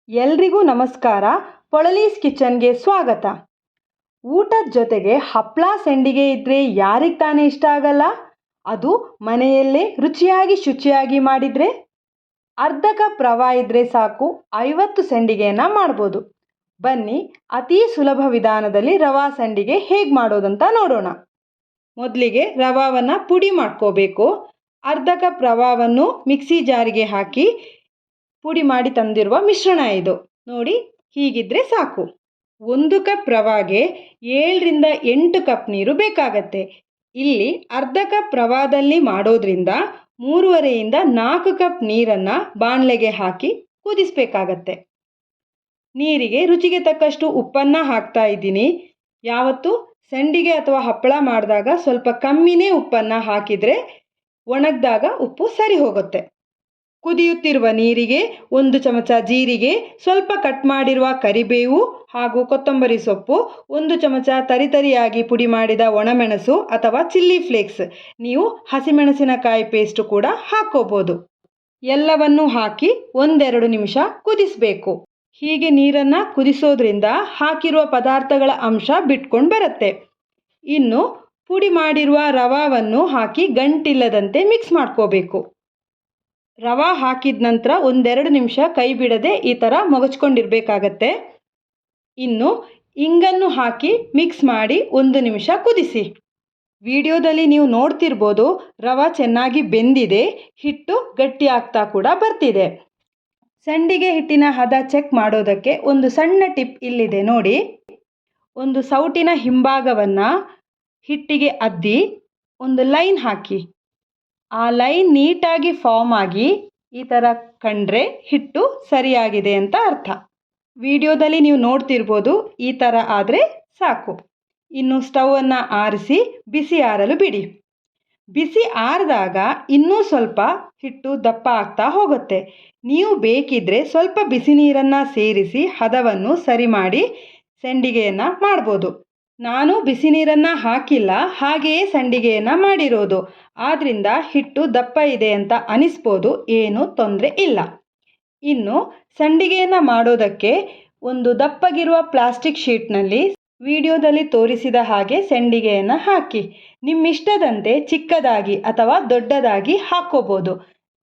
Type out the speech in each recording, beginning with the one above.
ಎಲ್ರಿಗೂ ನಮಸ್ಕಾರ. ಪೊಳಲೀಸ್ ಕಿಚನ್ಗೆ ಸ್ವಾಗತ. ಊಟದ ಜೊತೆಗೆ ಹಪ್ಪಳ ಸಂಡಿಗೆ ಇದ್ದರೆ ಯಾರಿಗೆ ತಾನೇ ಇಷ್ಟ ಆಗಲ್ಲ? ಅದು ಮನೆಯಲ್ಲೇ ರುಚಿಯಾಗಿ ಶುಚಿಯಾಗಿ ಮಾಡಿದರೆ. ಅರ್ಧ ಕಪ್ ರವೆ ಇದ್ದರೆ ಸಾಕು, 50 ಸಂಡಿಗೆಯನ್ನು ಮಾಡ್ಬೋದು. ಬನ್ನಿ, ಅತಿ ಸುಲಭ ವಿಧಾನದಲ್ಲಿ ರವಾ ಸಂಡಿಗೆ ಹೇಗೆ ಮಾಡೋದಂತ ನೋಡೋಣ. ಮೊದಲಿಗೆ ರವಾವನ್ನು ಪುಡಿ ಮಾಡ್ಕೋಬೇಕು. ಅರ್ಧ ಕಪ್ ರವಾವನ್ನು ಮಿಕ್ಸಿ ಜಾರಿಗೆ ಹಾಕಿ ಪುಡಿ ಮಾಡಿ ತಂದಿರುವ ಮಿಶ್ರಣ ಇದು. ನೋಡಿ, ಹೀಗಿದ್ರೆ ಸಾಕು. 1 ಕಪ್ ರವಾಗೆ 7 ರಿಂದ 8 ಕಪ್ ನೀರು ಬೇಕಾಗತ್ತೆ. ಇಲ್ಲಿ ಅರ್ಧ ಕಪ್ ರವಾದಲ್ಲಿ ಮಾಡೋದ್ರಿಂದ 3.5 ರಿಂದ 4 ಕಪ್ ನೀರನ್ನು ಬಾಣಲೆಗೆ ಹಾಕಿ ಕುದಿಸಬೇಕಾಗತ್ತೆ. ನೀರಿಗೆ ರುಚಿಗೆ ತಕ್ಕಷ್ಟು ಉಪ್ಪನ್ನು ಹಾಕ್ತಾ ಇದ್ದೀನಿ. ಯಾವತ್ತು ಸಂಡಿಗೆ ಅಥವಾ ಹಪ್ಪಳ ಮಾಡಿದಾಗ ಸ್ವಲ್ಪ ಕಮ್ಮಿನೇ ಉಪ್ಪನ್ನು ಹಾಕಿದರೆ ಒಣಗಿದಾಗ ಉಪ್ಪು ಸರಿ ಹೋಗುತ್ತೆ. ಕುದಿಯುತ್ತಿರುವ ನೀರಿಗೆ 1 ಚಮಚ ಜೀರಿಗೆ, ಸ್ವಲ್ಪ ಕಟ್ ಮಾಡಿರುವ ಕರಿಬೇವು ಹಾಗೂ ಕೊತ್ತಂಬರಿ ಸೊಪ್ಪು, 1 ಚಮಚ ತರಿತರಿಯಾಗಿ ಪುಡಿ ಮಾಡಿದ ಒಣಮೆಣಸು ಅಥವಾ ಚಿಲ್ಲಿ ಫ್ಲೇಕ್ಸ್, ನೀವು ಹಸಿಮೆಣಸಿನಕಾಯಿ ಪೇಸ್ಟ್ ಕೂಡ ಹಾಕ್ಕೋಬೋದು. ಎಲ್ಲವನ್ನೂ ಹಾಕಿ 1-2 ನಿಮಿಷ ಕುದಿಸಬೇಕು. ಹೀಗೆ ನೀರನ್ನು ಕುದಿಸೋದ್ರಿಂದ ಹಾಕಿರುವ ಪದಾರ್ಥಗಳ ಅಂಶ ಬಿಟ್ಕೊಂಡು ಬರುತ್ತೆ. ಇನ್ನು ಪುಡಿ ಮಾಡಿರುವ ರವಾವನ್ನು ಹಾಕಿ ಗಂಟಿಲ್ಲದಂತೆ ಮಿಕ್ಸ್ ಮಾಡ್ಕೋಬೇಕು. ರವೆ ಹಾಕಿದ ನಂತರ 1-2 ನಿಮಿಷ ಕೈ ಬಿಡದೆ ಈ ಥರ ಮಗಚ್ಕೊಂಡಿರಬೇಕಾಗತ್ತೆ. ಇನ್ನು ಇಂಗನ್ನು ಹಾಕಿ ಮಿಕ್ಸ್ ಮಾಡಿ 1 ನಿಮಿಷ ಕುದಿಸಿ. ವಿಡಿಯೋದಲ್ಲಿ ನೀವು ನೋಡ್ತಿರ್ಬೋದು, ರವೆ ಚೆನ್ನಾಗಿ ಬೆಂದಿದೆ, ಹಿಟ್ಟು ಗಟ್ಟಿ ಆಗ್ತಾ ಕೂಡ ಬರ್ತಿದೆ. ಸಂಡಿಗೆ ಹಿಟ್ಟಿನ ಹದ ಚೆಕ್ ಮಾಡೋದಕ್ಕೆ ಒಂದು ಸಣ್ಣ ಟಿಪ್ ಇಲ್ಲಿದೆ ನೋಡಿ. ಒಂದು ಸೌಟಿನ ಹಿಂಭಾಗವನ್ನು ಹಿಟ್ಟಿಗೆ ಅದ್ದಿ ಒಂದು ಲೈನ್ ಹಾಕಿ. ಆ ಲೈನ್ ನೀಟಾಗಿ ಫಾರ್ಮ್ ಆಗಿ ಈ ಥರ ಕಂಡ್ರೆ ಹಿಟ್ಟು ಸರಿಯಾಗಿದೆ ಅಂತ ಅರ್ಥ. ವಿಡಿಯೋದಲ್ಲಿ ನೀವು ನೋಡ್ತಿರ್ಬೋದು, ಈ ಥರ ಆದರೆ ಸಾಕು. ಇನ್ನು ಸ್ಟವನ್ನು ಆರಿಸಿ ಬಿಸಿ ಆರಲು ಬಿಡಿ. ಬಿಸಿ ಆರಿದಾಗ ಇನ್ನೂ ಸ್ವಲ್ಪ ಹಿಟ್ಟು ದಪ್ಪ ಆಗ್ತಾ ಹೋಗುತ್ತೆ. ನೀವು ಬೇಕಿದ್ದರೆ ಸ್ವಲ್ಪ ಬಿಸಿ ನೀರನ್ನು ಸೇರಿಸಿ ಹದವನ್ನು ಸರಿ ಮಾಡಿ ಸಂಡಿಗೆಯನ್ನು ಮಾಡ್ಬೋದು. ನಾನು ಬಿಸಿ ನೀರನ್ನು ಹಾಕಿಲ್ಲ, ಹಾಗೆಯೇ ಸಂಡಿಗೆಯನ್ನು ಮಾಡಿರೋದು. ಆದ್ದರಿಂದ ಹಿಟ್ಟು ದಪ್ಪ ಇದೆ ಅಂತ ಅನಿಸ್ಬೋದು, ಏನೂ ತೊಂದರೆ ಇಲ್ಲ. ಇನ್ನು ಸಂಡಿಗೆಯನ್ನು ಮಾಡೋದಕ್ಕೆ ಒಂದು ದಪ್ಪಗಿರುವ ಪ್ಲಾಸ್ಟಿಕ್ ಶೀಟ್ನಲ್ಲಿ ವಿಡಿಯೋದಲ್ಲಿ ತೋರಿಸಿದ ಹಾಗೆ ಸಂಡಿಗೆಯನ್ನು ಹಾಕಿ. ನಿಮ್ಮಿಷ್ಟದಂತೆ ಚಿಕ್ಕದಾಗಿ ಅಥವಾ ದೊಡ್ಡದಾಗಿ ಹಾಕ್ಕೋಬೋದು.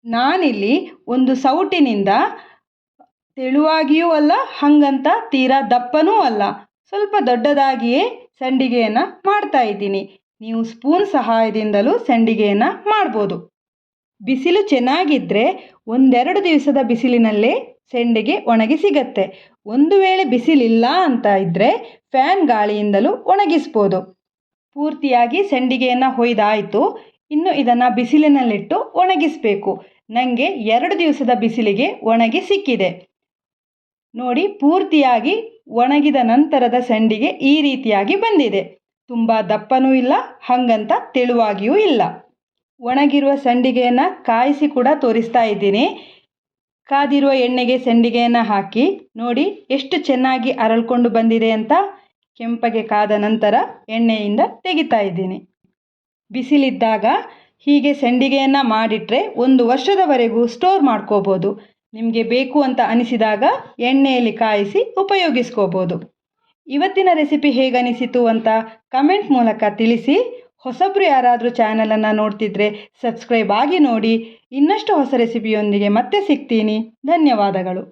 ನಾನಿಲ್ಲಿ ಒಂದು ಸೌಟಿನಿಂದ ತೆಳುವಾಗಿಯೂ ಅಲ್ಲ, ಹಾಗಂತ ತೀರಾ ದಪ್ಪನೂ ಅಲ್ಲ, ಸ್ವಲ್ಪ ದೊಡ್ಡದಾಗಿಯೇ ಸಂಡಿಗೆಯನ್ನು ಮಾಡ್ತಾ ಇದ್ದೀನಿ. ನೀವು ಸ್ಪೂನ್ ಸಹಾಯದಿಂದಲೂ ಸಂಡಿಗೆಯನ್ನು ಮಾಡ್ಬೋದು. ಬಿಸಿಲು ಚೆನ್ನಾಗಿದ್ದರೆ 1-2 ದಿವಸದ ಬಿಸಿಲಿನಲ್ಲೇ ಸಂಡಿಗೆ ಒಣಗಿ ಸಿಗತ್ತೆ. ಒಂದು ವೇಳೆ ಬಿಸಿಲಿಲ್ಲ ಅಂತ ಇದ್ದರೆ ಫ್ಯಾನ್ ಗಾಳಿಯಿಂದಲೂ ಒಣಗಿಸ್ಬೋದು. ಪೂರ್ತಿಯಾಗಿ ಸಂಡಿಗೆಯನ್ನು ಹೊಯ್ದಾಯಿತು. ಇನ್ನು ಇದನ್ನು ಬಿಸಿಲಿನಲ್ಲಿಟ್ಟು ಒಣಗಿಸಬೇಕು. ನನಗೆ 2 ದಿವಸದ ಬಿಸಿಲಿಗೆ ಒಣಗಿ ಸಿಕ್ಕಿದೆ ನೋಡಿ. ಪೂರ್ತಿಯಾಗಿ ಒಣಗಿದ ನಂತರದ ಸಂಡಿಗೆ ಈ ರೀತಿಯಾಗಿ ಬಂದಿದೆ. ತುಂಬ ದಪ್ಪನೂ ಇಲ್ಲ, ಹಾಗಂತ ತೆಳುವಾಗಿಯೂ ಇಲ್ಲ. ಒಣಗಿರುವ ಸಂಡಿಗೆಯನ್ನು ಕಾಯಿಸಿ ಕೂಡ ತೋರಿಸ್ತಾ ಇದ್ದೀನಿ. ಕಾದಿರುವ ಎಣ್ಣೆಗೆ ಸಂಡಿಗೆಯನ್ನು ಹಾಕಿ ನೋಡಿ ಎಷ್ಟು ಚೆನ್ನಾಗಿ ಅರಳ್ಕೊಂಡು ಬಂದಿದೆ ಅಂತ. ಕೆಂಪಗೆ ಕಾದ ನಂತರ ಎಣ್ಣೆಯಿಂದ ತೆಗಿತಾ ಇದ್ದೀನಿ. ಬಿಸಿಲಿದ್ದಾಗ ಹೀಗೆ ಸಂಡಿಗೆಯನ್ನು ಮಾಡಿಟ್ರೆ 1 ವರ್ಷದವರೆಗೂ ಸ್ಟೋರ್ ಮಾಡ್ಕೋಬೋದು. ನಿಮಗೆ ಬೇಕು ಅಂತ ಅನಿಸಿದಾಗ ಎಣ್ಣೆಯಲ್ಲಿ ಕಾಯಿಸಿ ಉಪಯೋಗಿಸ್ಕೋಬೋದು. ಇವತ್ತಿನ ರೆಸಿಪಿ ಹೇಗನಿಸಿತು ಅಂತ ಕಮೆಂಟ್ ಮೂಲಕ ತಿಳಿಸಿ. ಹೊಸಬ್ರು ಯಾರಾದರೂ ಚಾನಲನ್ನು ನೋಡ್ತಿದ್ರೆ ಸಬ್ಸ್ಕ್ರೈಬ್ ಆಗಿ ನೋಡಿ. ಇನ್ನಷ್ಟು ಹೊಸ ರೆಸಿಪಿಯೊಂದಿಗೆ ಮತ್ತೆ ಸಿಗ್ತೀನಿ. ಧನ್ಯವಾದಗಳು.